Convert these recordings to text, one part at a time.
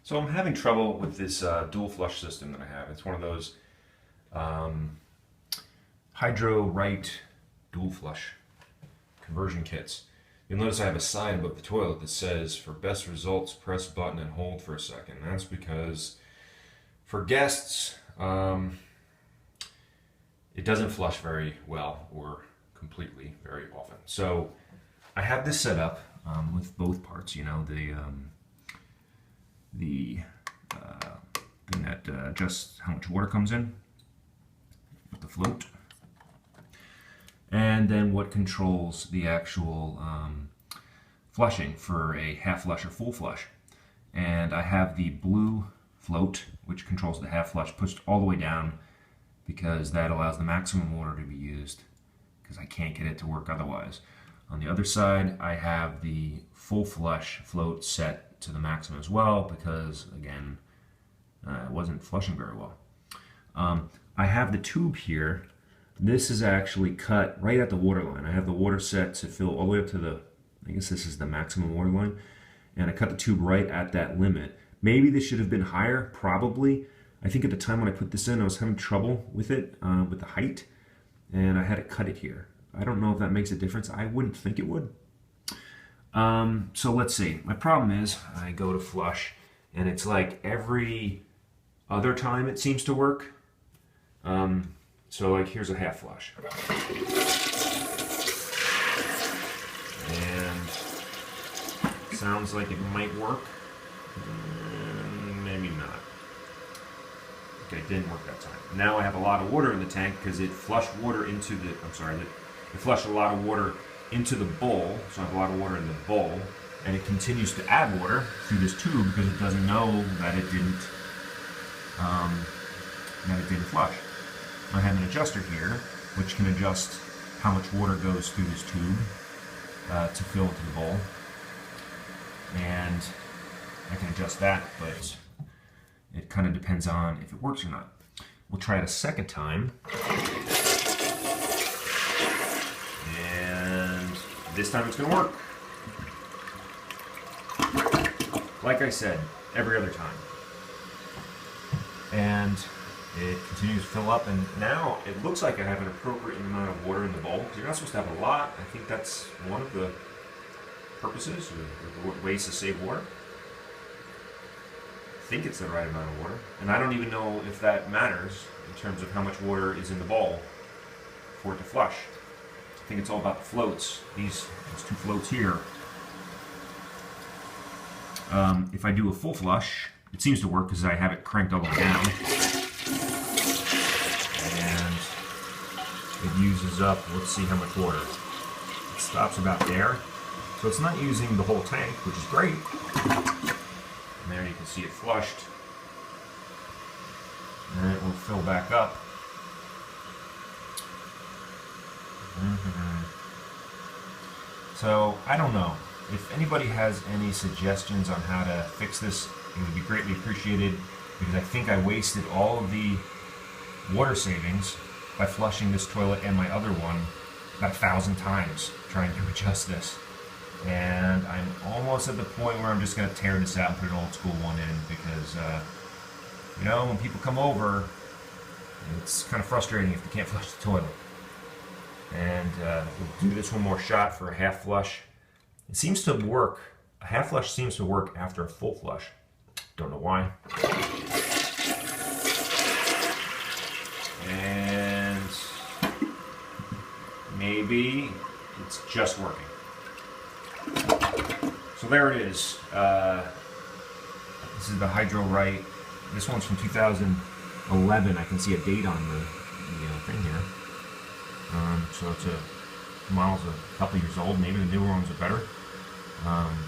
So I'm having trouble with this dual flush system that I have. It's one of those Hydroright Dual Flush conversion kits. You'll notice I have a sign above the toilet that says, "For best results, press button and hold for a second." That's because for guests, it doesn't flush very well or completely very often. So I have this set up with both parts, you know, the thing that adjusts how much water comes in with the float, and then what controls the actual flushing for a half flush or full flush. And I have the blue float, which controls the half flush, pushed all the way down because that allows the maximum water to be used, because I can't get it to work otherwise. On the other side, I have the full flush float set to the maximum as well, because again, it wasn't flushing very well. I have the tube here. This is actually cut right at the water line. I have the water set to fill all the way up to the, I guess this is the maximum water line, and I cut the tube right at that limit. Maybe this should have been higher, probably. I think at the time when I put this in, I was having trouble with it, with the height, and I had to cut it here. I don't know if that makes a difference. I wouldn't think it would. So let's see. My problem is I go to flush, and it's like every other time it seems to work. So like here's a half flush. And sounds like it might work. Maybe not. Okay, it didn't work that time. Now I have a lot of water in the tank because it flushed water into the, it flushed a lot of water into the bowl, so I have a lot of water in the bowl, and it continues to add water through this tube because it doesn't know that it didn't flush. I have an adjuster here, which can adjust how much water goes through this tube to fill into the bowl, and I can adjust that, but it kind of depends on if it works or not. We'll try it a second time. This time it's going to work. Like I said, every other time. And it continues to fill up, and now it looks like I have an appropriate amount of water in the bowl. You're not supposed to have a lot. I think that's one of the purposes or ways to save water. I think it's the right amount of water. And I don't even know if that matters in terms of how much water is in the bowl for it to flush. I think it's all about the floats, these two floats here. If I do a full flush, it seems to work because I have it cranked all the way down. And it uses up, let's see how much water. It stops about there. So it's not using the whole tank, which is great. And there you can see it flushed. And it will fill back up. So I don't know. If anybody has any suggestions on how to fix this, it would be greatly appreciated, because I think I wasted all of the water savings by flushing this toilet and my other one about 1,000 times trying to adjust this. And I'm almost at the point where I'm just going to tear this out and put an old school one in, because you know, when people come over, it's kind of frustrating if they can't flush the toilet. And we'll do this one more shot for a half flush. It seems to work. A half flush seems to work after a full flush. Don't know why. And maybe it's just working. So there it is. This is the Hydroright. This one's from 2011. I can see a date on the thing here. So it's a model's a couple years old. Maybe the newer ones are better.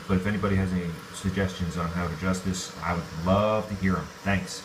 But if anybody has any suggestions on how to adjust this, I would love to hear them. Thanks.